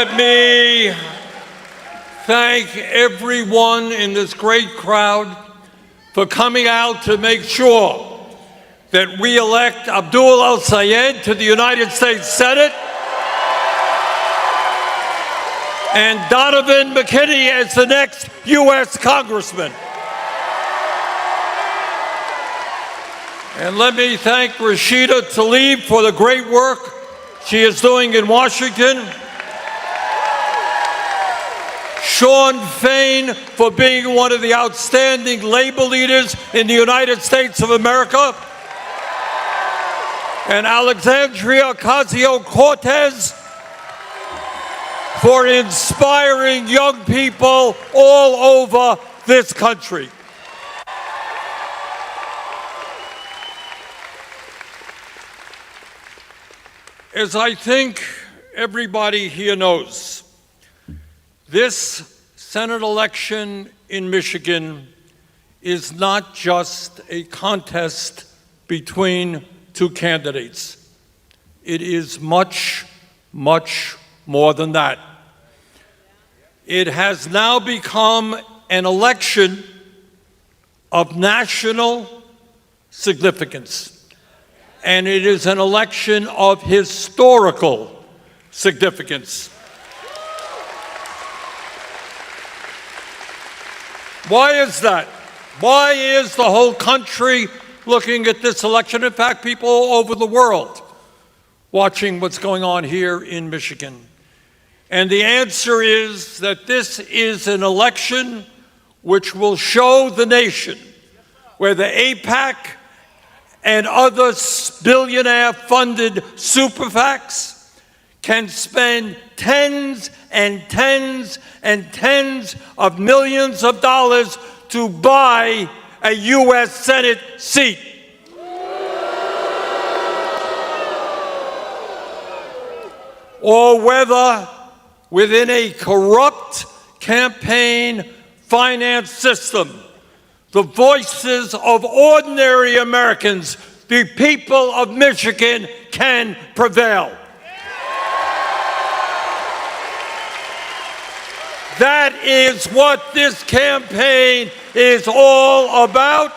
Let me thank everyone in this great crowd for coming out to make sure that we elect Abdul El-Sayed to the United States Senate and Donovan McKinney as the next U.S. Congressman. And let me thank Rashida Tlaib for the great work she is doing in Washington. Sean Fain for being one of the outstanding labor leaders in the United States of America. And Alexandria Ocasio-Cortez for inspiring young people all over this country. As I think everybody here knows, this Senate election in Michigan is not just a contest between two candidates. It is much, much more than that. It has now become an election of national significance. And it is an election of historical significance. Why is that? Why is the whole country looking at this election? In fact, people all over the world watching what's going on here in Michigan. And the answer is that this is an election which will show the nation where the AIPAC and other billionaire-funded super PACs can spend tens and tens and tens of millions of dollars to buy a U.S. Senate seat. Or whether within a corrupt campaign finance system, the voices of ordinary Americans, the people of Michigan, can prevail. That is what this campaign is all about.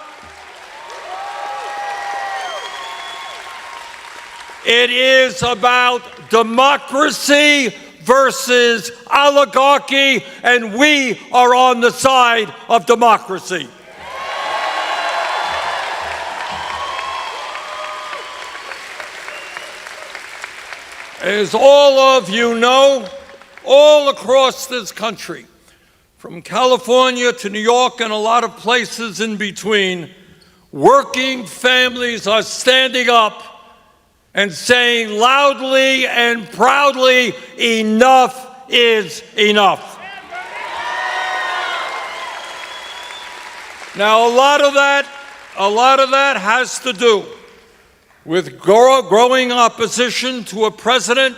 It is about democracy versus oligarchy, and we are on the side of democracy. As all of you know, all across this country, from California to New York and a lot of places in between, working families are standing up and saying loudly and proudly, enough is enough. Now, a lot of that has to do with growing opposition to a president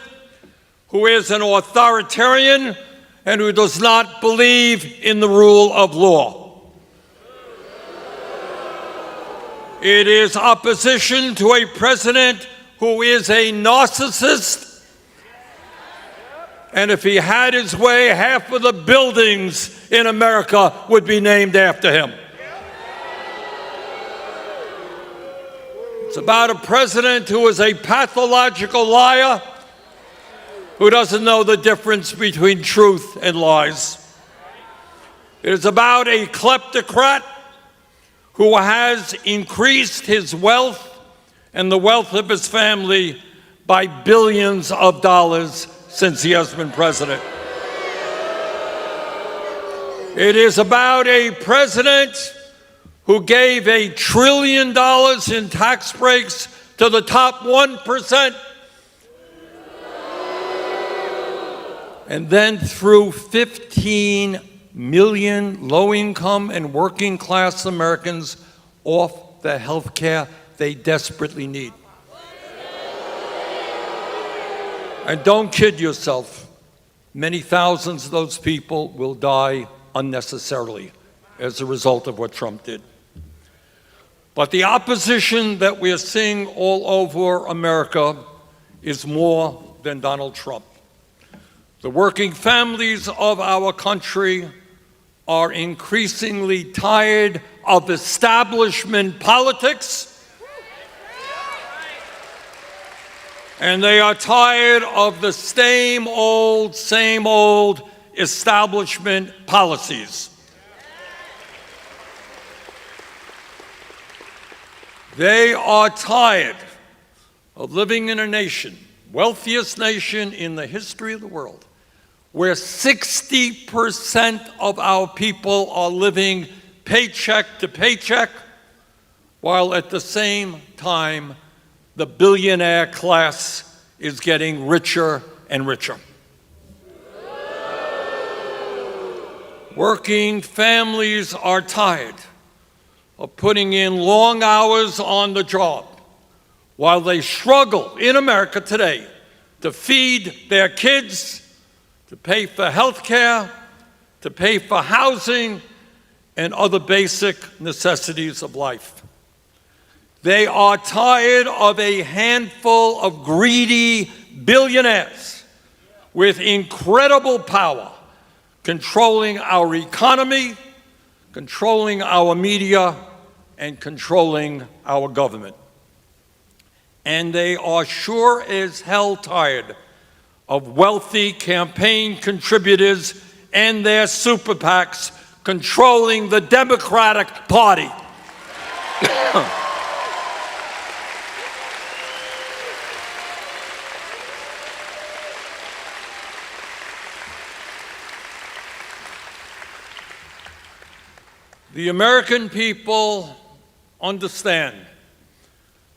who is an authoritarian and who does not believe in the rule of law. It is opposition to a president who is a narcissist, and if he had his way, half of the buildings in America would be named after him. It's about a president who is a pathological liar, who doesn't know the difference between truth and lies. It is about a kleptocrat who has increased his wealth and the wealth of his family by billions of dollars since he has been president. It is about a president who gave $1 trillion in tax breaks to the top 1%, and then threw 15 million low-income and working-class Americans off the health care they desperately need. And don't kid yourself, many thousands of those people will die unnecessarily as a result of what Trump did. But the opposition that we are seeing all over America is more than Donald Trump. The working families of our country are increasingly tired of establishment politics, and they are tired of the same old establishment policies. They are tired of living in a nation, wealthiest nation in the history of the world, where 60% of our people are living paycheck to paycheck, while at the same time, the billionaire class is getting richer and richer. Working families are tired of putting in long hours on the job while they struggle in America today to feed their kids, to pay for health care, to pay for housing, and other basic necessities of life. They are tired of a handful of greedy billionaires with incredible power controlling our economy, controlling our media, and controlling our government. And they are sure as hell tired of wealthy campaign contributors and their super PACs controlling the Democratic Party. The American people understand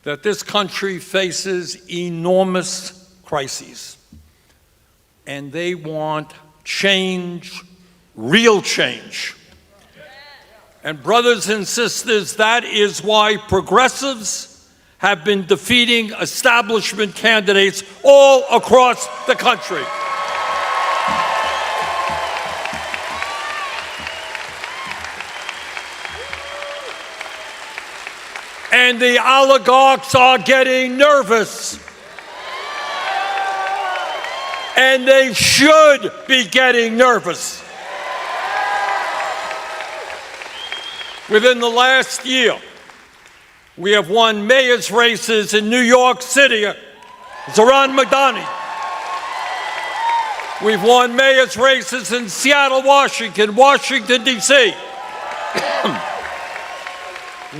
that this country faces enormous crises, and they want change, real change. And brothers and sisters, that is why progressives have been defeating establishment candidates all across the country. And the oligarchs are getting nervous. And they should be getting nervous. Within the last year, we have won mayor's races in New York City, Zohran Mamdani. We've won mayor's races in Seattle, Washington, Washington, D.C.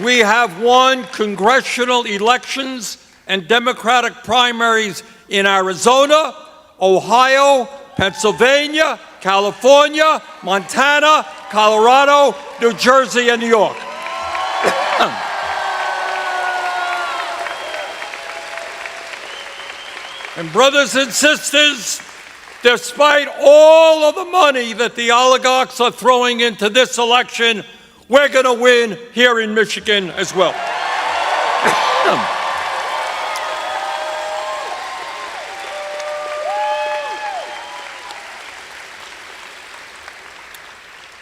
We have won congressional elections and Democratic primaries in Arizona, Ohio, Pennsylvania, California, Montana, Colorado, New Jersey, and New York. And brothers and sisters, despite all of the money that the oligarchs are throwing into this election, we're going to win here in Michigan as well.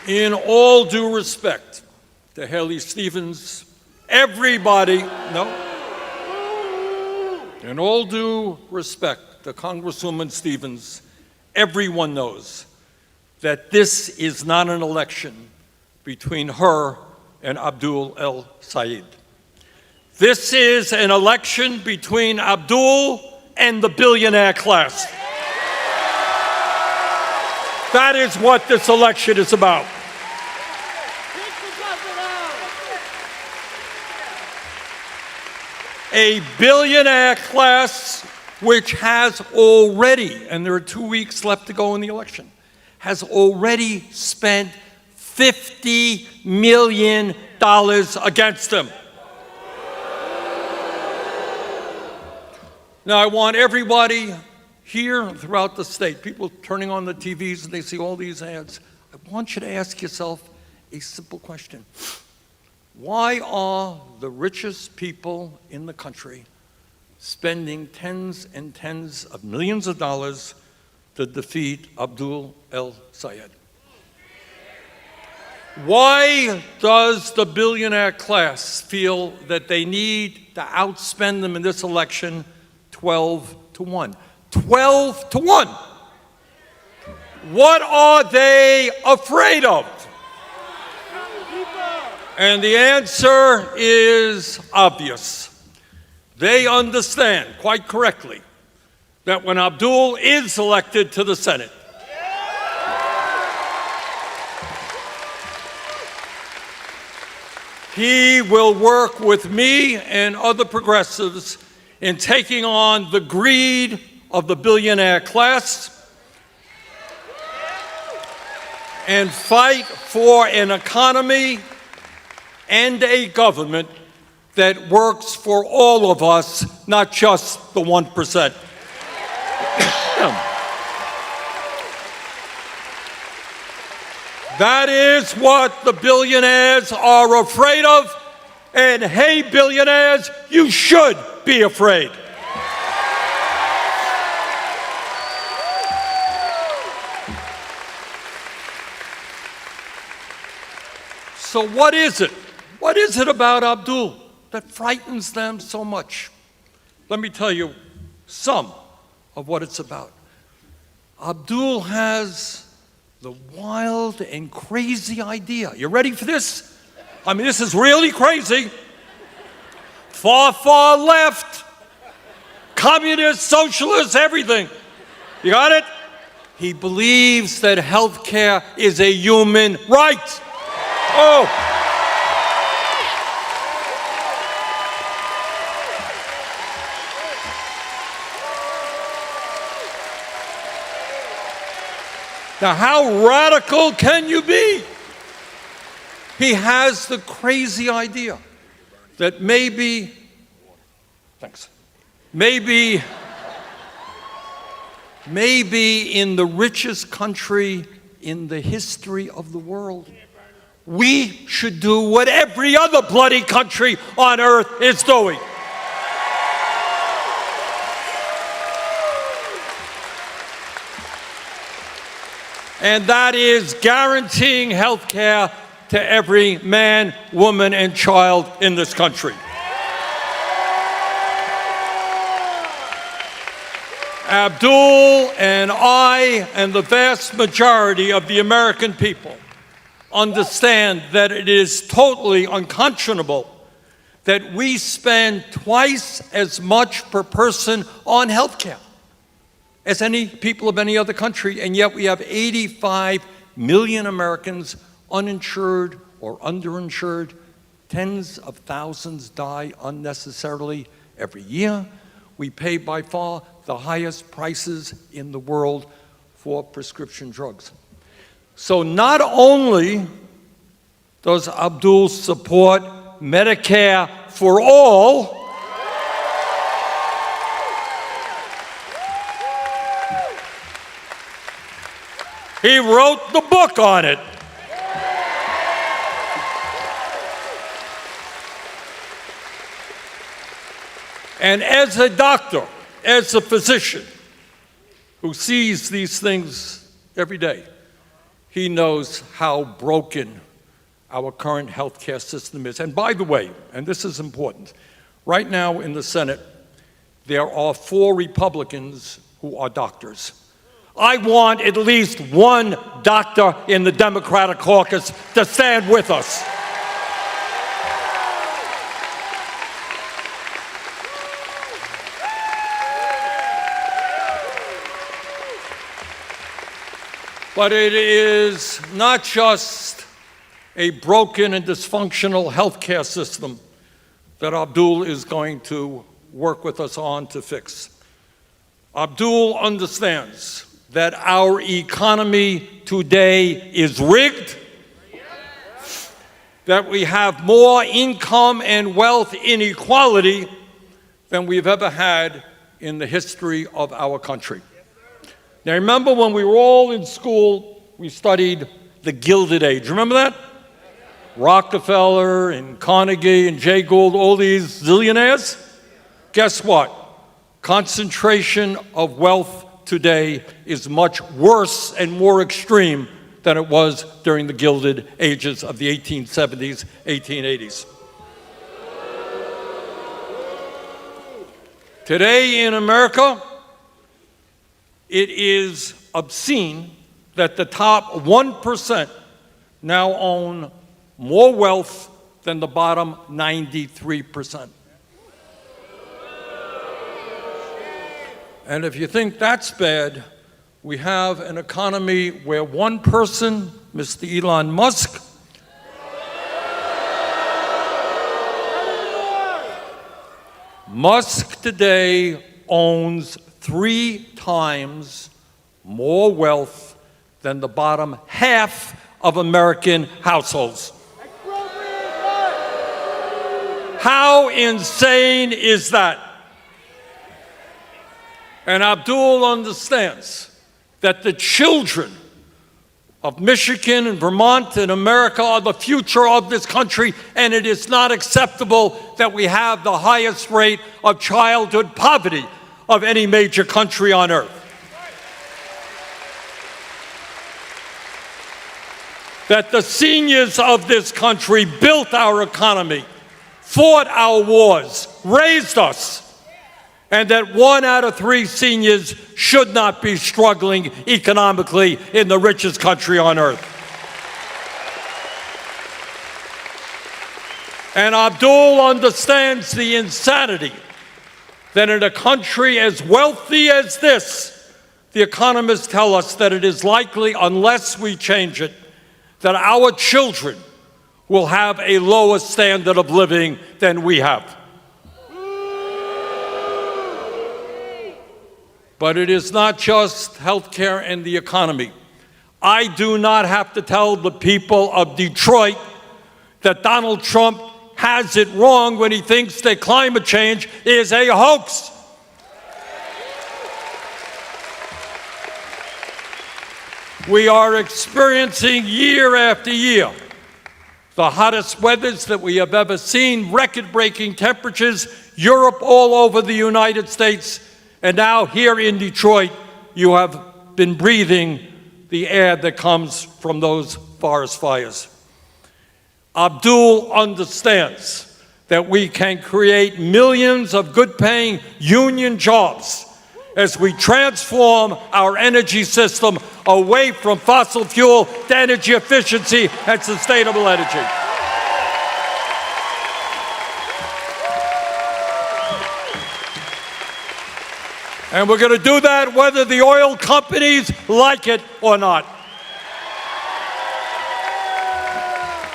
In all due respect to Haley Stevens, everybody, in all due respect to Congresswoman Stevens, everyone knows that this is not an election between her and Abdul El-Sayed. This is an election between Abdul and the billionaire class. That is what this election is about. A billionaire class which has already, and there are 2 weeks left to go in the election, has already spent $50 million against them. Now, I want everybody here throughout the state, people turning on the TVs and they see all these ads, I want you to ask yourself a simple question. Why are the richest people in the country spending tens and tens of millions of dollars to defeat Abdul El-Sayed? Why does the billionaire class feel that they need to outspend them in this election 12 to 1? 12 to 1. What are they afraid of? And the answer is obvious. They understand, quite correctly, that when Abdul is elected to the Senate, he will work with me and other progressives in taking on the greed of the billionaire class and fight for an economy and a government that works for all of us, not just the 1%. That is what the billionaires are afraid of. And hey, billionaires, you should be afraid. So what is it? What is it about Abdul that frightens them so much? Let me tell you some of what it's about. Abdul has the wild and crazy idea. You ready for this? I mean, this is really crazy. Far, far left, communist, socialist, everything. You got it? He believes that health care is a human right. Oh. Now, how radical can you be? He has the crazy idea that maybe in the richest country in the history of the world, we should do what every other bloody country on earth is doing. And that is guaranteeing health care to every man, woman, and child in this country. Abdul and I and the vast majority of the American people understand that it is totally unconscionable that we spend twice as much per person on health care as any people of any other country, and yet we have 85 million Americans uninsured or underinsured. Tens of thousands die unnecessarily every year. We pay by far the highest prices in the world for prescription drugs. So not only does Abdul support Medicare for all, he wrote the book on it. And as a doctor, as a physician who sees these things every day, he knows how broken our current healthcare system is. And by the way, and this is important, right now in the Senate, there are 4 Republicans who are doctors. I want at least one doctor in the Democratic caucus to stand with us. But it is not just a broken and dysfunctional healthcare system that Abdul is going to work with us on to fix. Abdul understands that our economy today is rigged, that we have more income and wealth inequality than we've ever had in the history of our country. Now, remember when we were all in school, we studied the Gilded Age. Remember that? Rockefeller and Carnegie and Jay Gould, all these zillionaires? Guess what? Concentration of wealth today is much worse and more extreme than it was during the Gilded Ages of the 1870s, 1880s. Today in America, it is obscene that the top 1% now own more wealth than the bottom 93%. And if you think that's bad, we have an economy where one person, Mr. Elon Musk, today owns 3 times more wealth than the bottom half of American households. How insane is that? And Abdul understands that the children of Michigan and Vermont and America are the future of this country, and it is not acceptable that we have the highest rate of childhood poverty of any major country on earth. That the seniors of this country built our economy, fought our wars, raised us, and that 1 out of 3 seniors should not be struggling economically in the richest country on earth. And Abdul understands the insanity that in a country as wealthy as this, the economists tell us that it is likely, unless we change it, that our children will have a lower standard of living than we have. But it is not just healthcare and the economy. I do not have to tell the people of Detroit that Donald Trump has it wrong when he thinks that climate change is a hoax. We are experiencing year after year the hottest weathers that we have ever seen, record-breaking temperatures, Europe, all over the United States. And now here in Detroit, you have been breathing the air that comes from those forest fires. Abdul understands that we can create millions of good-paying union jobs as we transform our energy system away from fossil fuel to energy efficiency and sustainable energy. And we're going to do that whether the oil companies like it or not.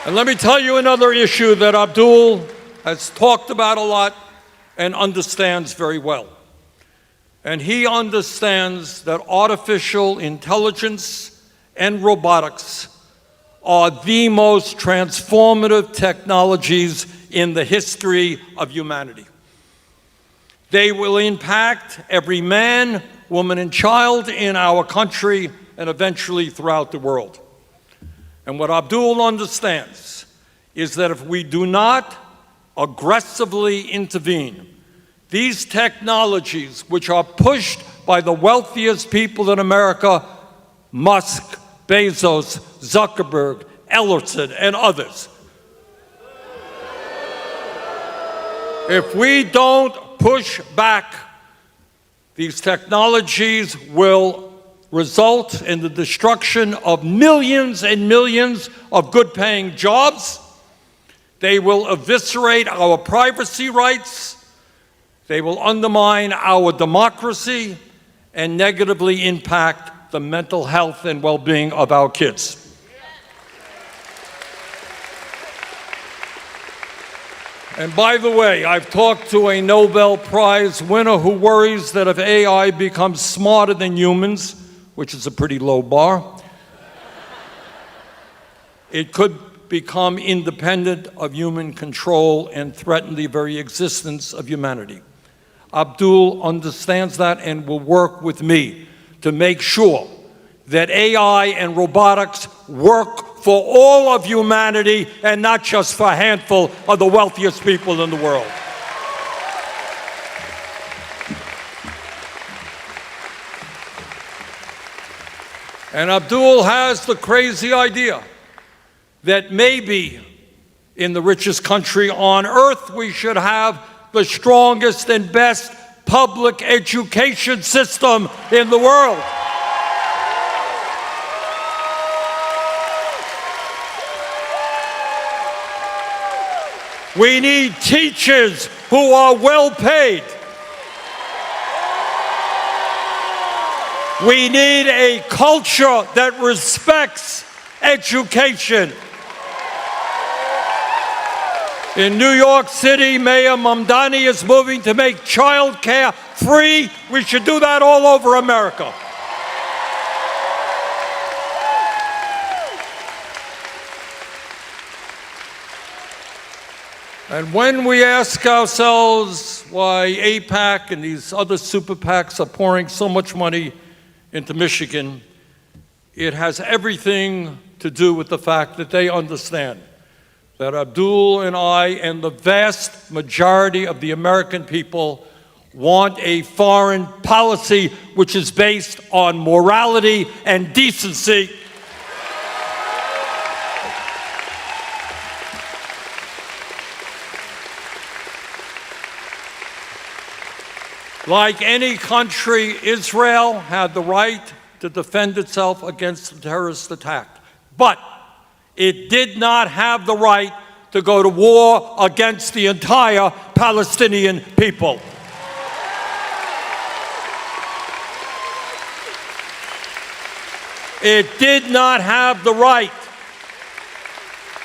And let me tell you another issue that Abdul has talked about a lot and understands very well. And he understands that artificial intelligence and robotics are the most transformative technologies in the history of humanity. They will impact every man, woman, and child in our country and eventually throughout the world. And what Abdul understands is that if we do not aggressively intervene, these technologies, which are pushed by the wealthiest people in America, Musk, Bezos, Zuckerberg, Elon, and others, if we don't push back, these technologies will result in the destruction of millions and millions of good-paying jobs. They will eviscerate our privacy rights. They will undermine our democracy and negatively impact the mental health and well-being of our kids. And by the way, I've talked to a Nobel Prize winner who worries that if AI becomes smarter than humans, which is a pretty low bar, it could become independent of human control and threaten the very existence of humanity. Abdul understands that and will work with me to make sure that AI and robotics work for all of humanity and not just for a handful of the wealthiest people in the world. And Abdul has the crazy idea that maybe in the richest country on earth we should have the strongest and best public education system in the world. We need teachers who are well paid. We need a culture that respects education. In New York City, Mayor Mamdani is moving to make child care free. We should do that all over America. And when we ask ourselves why AIPAC and these other super PACs are pouring so much money into Michigan, it has everything to do with the fact that they understand that Abdul and I and the vast majority of the American people want a foreign policy which is based on morality and decency. Like any country, Israel had the right to defend itself against a terrorist attack. But it did not have the right to go to war against the entire Palestinian people. It did not have the right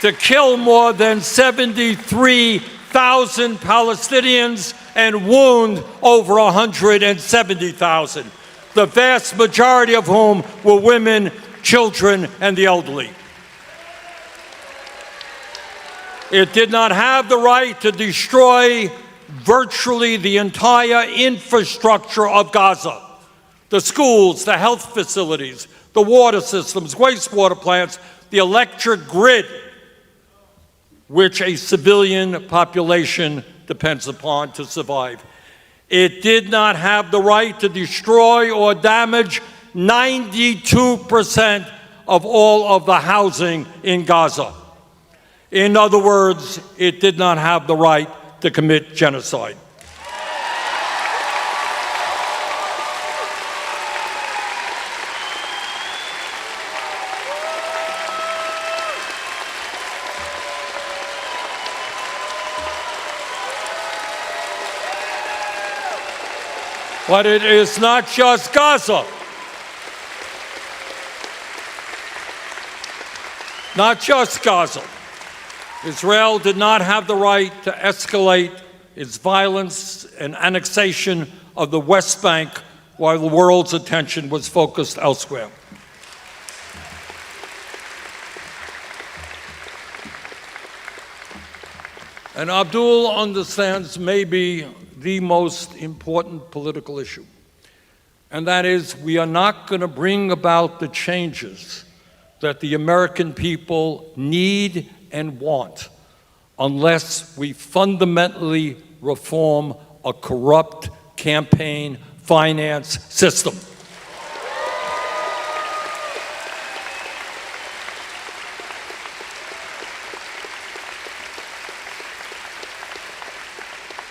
to kill more than 73,000 Palestinians and wound over 170,000, the vast majority of whom were women, children, and the elderly. It did not have the right to destroy virtually the entire infrastructure of Gaza, the schools, the health facilities, the water systems, wastewater plants, the electric grid, which a civilian population depends upon to survive. It did not have the right to destroy or damage 92% of all of the housing in Gaza. In other words, it did not have the right to commit genocide. But it is not just Gaza. Not just Gaza. Israel did not have the right to escalate its violence and annexation of the West Bank while the world's attention was focused elsewhere. And Abdul understands maybe the most important political issue, and that is we are not going to bring about the changes that the American people need and want unless we fundamentally reform a corrupt campaign finance system.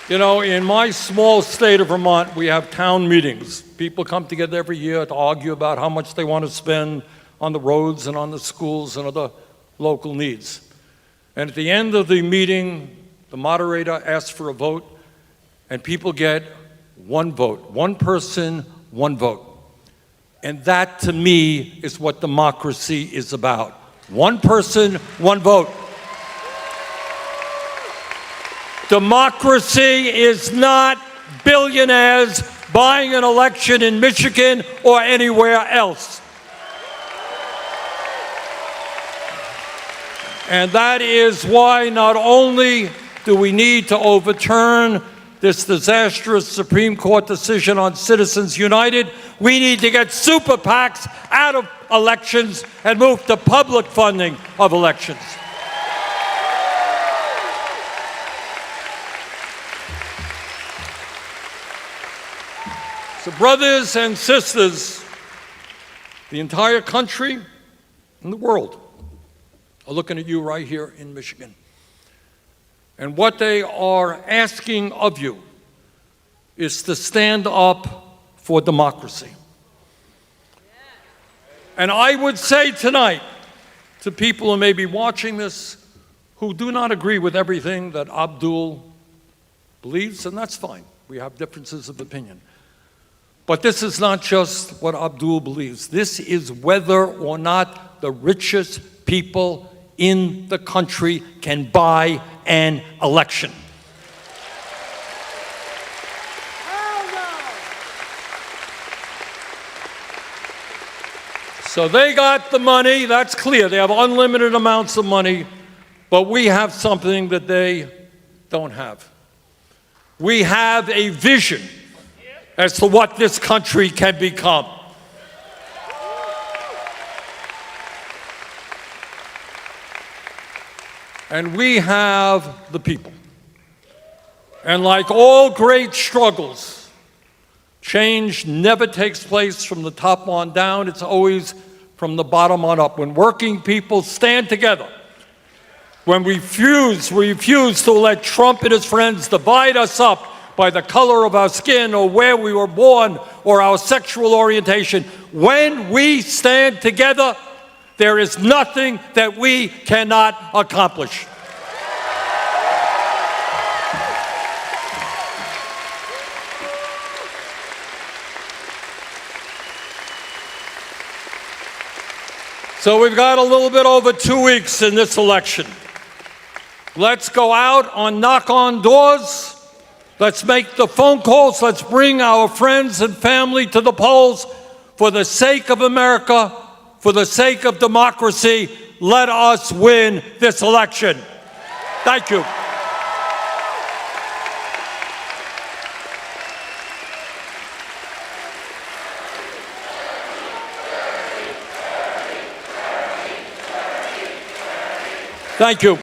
You know, in my small state of Vermont, we have town meetings. People come together every year to argue about how much they want to spend on the roads and on the schools and other local needs. And at the end of the meeting, the moderator asks for a vote, and people get one vote. One person, one vote. And that, to me, is what democracy is about. One person, one vote. Democracy is not billionaires buying an election in Michigan or anywhere else. And that is why not only do we need to overturn this disastrous Supreme Court decision on Citizens United, we need to get super PACs out of elections and move to public funding of elections. So brothers and sisters, the entire country and the world are looking at you right here in Michigan. And what they are asking of you is to stand up for democracy. And I would say tonight to people who may be watching this who do not agree with everything that Abdul believes, and that's fine. We have differences of opinion. But this is not just what Abdul believes. This is whether or not the richest people in the country can buy an election. So they got the money, that's clear. They have unlimited amounts of money, but we have something that they don't have. We have a vision as to what this country can become. And we have the people. And like all great struggles, change never takes place from the top on down. It's always from the bottom on up. When working people stand together, when we refuse to let Trump and his friends divide us up by the color of our skin or where we were born or our sexual orientation, when we stand together, there is nothing that we cannot accomplish. So we've got a little bit over 2 weeks in this election. Let's go out and knock on doors. Let's make the phone calls. Let's bring our friends and family to the polls for the sake of America, for the sake of democracy. Let us win this election. Thank you. Thank you.